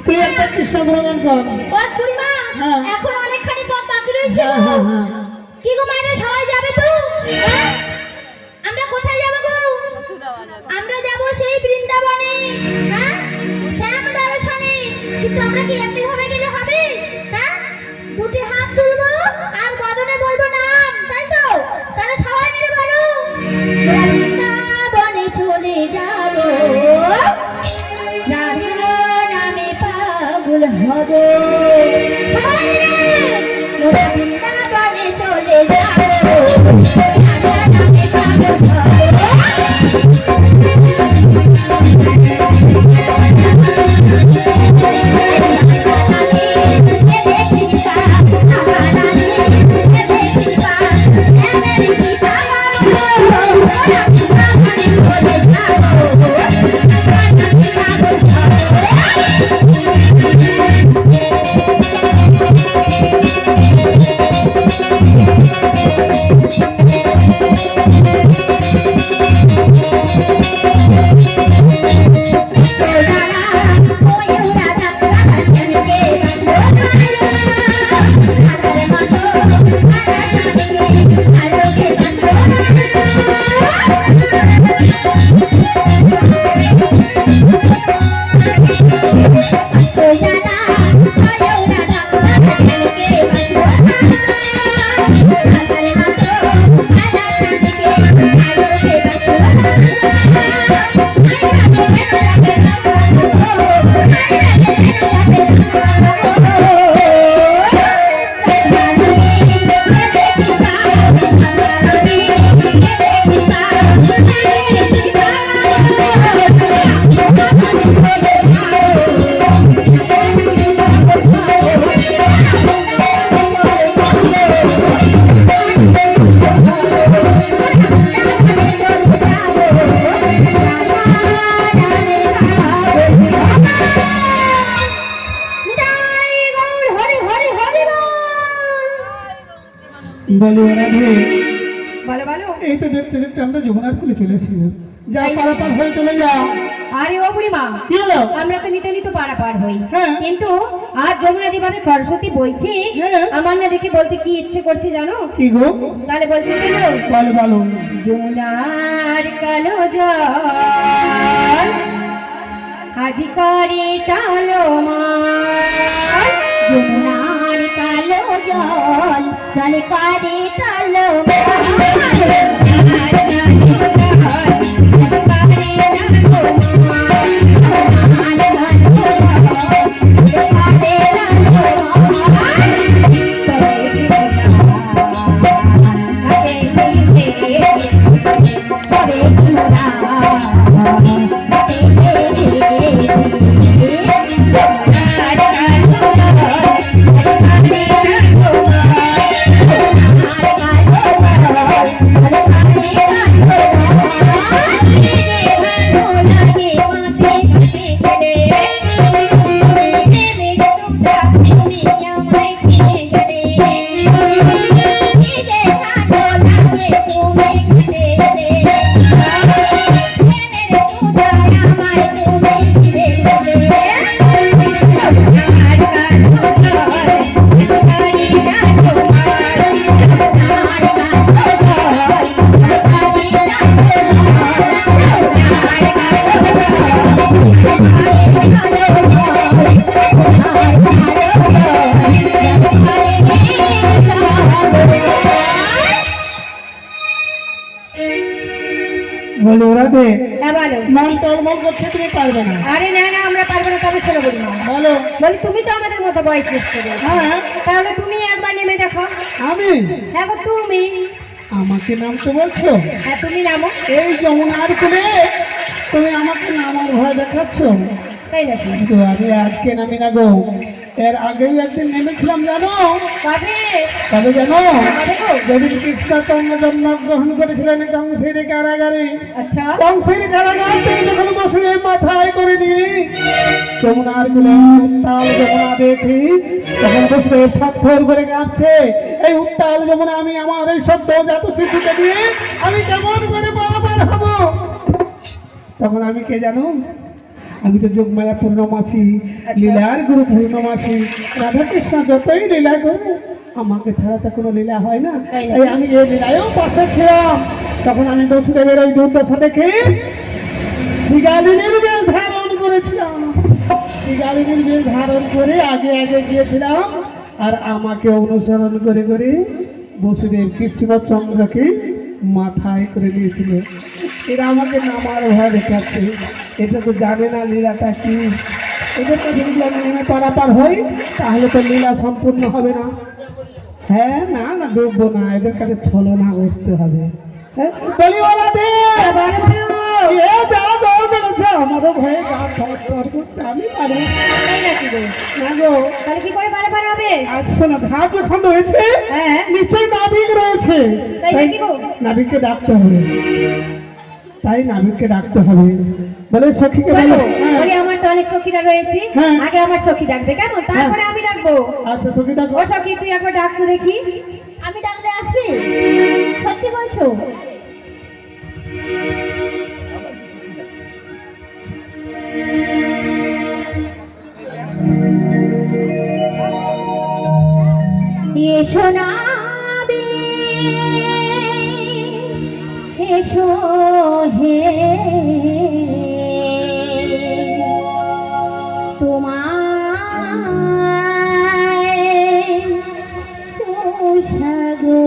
তুই একটা কৃষ্ণ গুণগান কর। ও বুড়িমা, এখন অনেকখানি পথ বাকি রয়েছে গো। কি গো মায়েরা, সবাই যাবে তো? আমরা কোথায় যাব গো? আমরা যাব সেই বৃন্দাবনে, হ্যাঁ, শ্যাম দর্শনে। কিন্তু আমরা কি এমনি ভাবে গেলে হবে? হ্যাঁ, দুটি হাত তুলবো আর বদনে বলবো নাম, তাই তো? তাহলে সবাই মিলে বলো, বৃন্দাবনে চলে যাব, রাধার নামে পাগল হব। সবাই মিলে বৃন্দাবনে চলে যাব, রাধার নামে পাগল হব। এই তো দেখতে দেখতে আমরা যমুনার কুলে চলে এসেছি। যা পারাপার হয়ে চলে যা। আরে ও বুড়িমা, কি হলো? আমরা তো নিতে নিতে পারাপার হই, হ্যাঁ, কিন্তু আজ যমুনা দিবারে সরস্বতী বইছে। আমার না দেখে বলতে কি ইচ্ছে করছে জানো? কি গো? তাহলে বলছি বলো বলো। যমুনার কালো জল আজি করে টালো মার, যমুনার কালো জল জলে করে টালো বলে ওরা দে। হ্যাঁ বলো। মন টলমল করছে, তুমি পারবে না। আরে না না, আমরা পারবো না। তবে শোনো বলি না, বলো। বলি তুমি তো আমাদের মতো বয়স করছো। হ্যাঁ, তাহলে তুমি একবার নেমে দেখো। আমি? হ্যাঁ গো তুমি। আমাকে নামতে বলছো? হ্যাঁ তুমি নামো। এই যমুনার কুলে তুমি আমাকে নামার ভয় দেখাচ্ছ? তাই নাকি? কিন্তু আমি আজকে নামি না গো, এর আগেই একদিন নেমেছিলাম জানো। কবে? কবে জানো? কবে গো? যেদিন কৃষ্ণ জন্মগ্রহণ করেছিলেন কংসের কারাগারে। আচ্ছা। কংসের কারাগার থেকে যখন বসে মাথায় করে নিয়ে যমুনার কুলে উত্তাল যমুনা দেখি, তখন বসে থর করে কাঁপছে এই উত্তাল যমুনা। আমি আমার এই শব্দ জাত শিশুকে দিয়ে আমি কেমন করে পারাপার হব? তখন আমি কে জানো, আমি তো যোগমায়া পূর্ণমাসী, লীলার গুরু পূর্ণমাসী। রাধাকৃষ্ণ যতই লীলা করবে আমাকে ছাড়া তো কোনো লীলা হয় না। তাই না? এই আমি এই লীলায়ও পাশে ছিলাম। তখন আমি বসুদেবের ওই দুর্দশা দেখে শিগালিনীর বেশ ধারণ করেছিলাম। শিগালিনীর বেশ ধারণ করে আগে আগে গিয়েছিলাম, আর আমাকে অনুসরণ করে করে বসুদেব কৃষ্ণচন্দ্রকে মাথায় করে নিয়েছিল। এরা আমাকে নামার ভয় দেখাচ্ছে, এটা তো জানে না লীলাটা কি। এদের কাছে যদি আমি নেমে পারাপার হই তাহলে তো লীলা সম্পূর্ণ হবে না। হ্যাঁ, না না ডুববো না, এদের কাছে ছলনা করতে হবে। হ্যাঁ, বলি ওরা দে এ যা দৌড় বেড়েছে, আমারও ভয়ে গা থর করছে, আমি পারবো তাই নাকি গো? না গো। তাহলে কি করে পারাপার হবে? আচ্ছা না, ঘাট যখন রয়েছে হ্যাঁ। নিশ্চয়ই নাবিক রয়েছে, তাই নাকি গো? নাবিককে ডাকতে হবে। তাই নাবিককে ডাকতে হবে। বলে সখীকে বলো। হ্যাঁ। ওরে আমার তো অনেক সখীরা রয়েছে, হ্যাঁ। আগে আমার সখী ডাকবে কেমন, তারপরে আমি ডাকবো। আচ্ছা সখী ডাকো। ও সখী তুই একবার ডাকতে দেখি। আমি ডাকতে আসবি? সত্যি বলছো? এসো না এসো হে তোমায় সুস্বাগতম।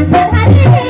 Mas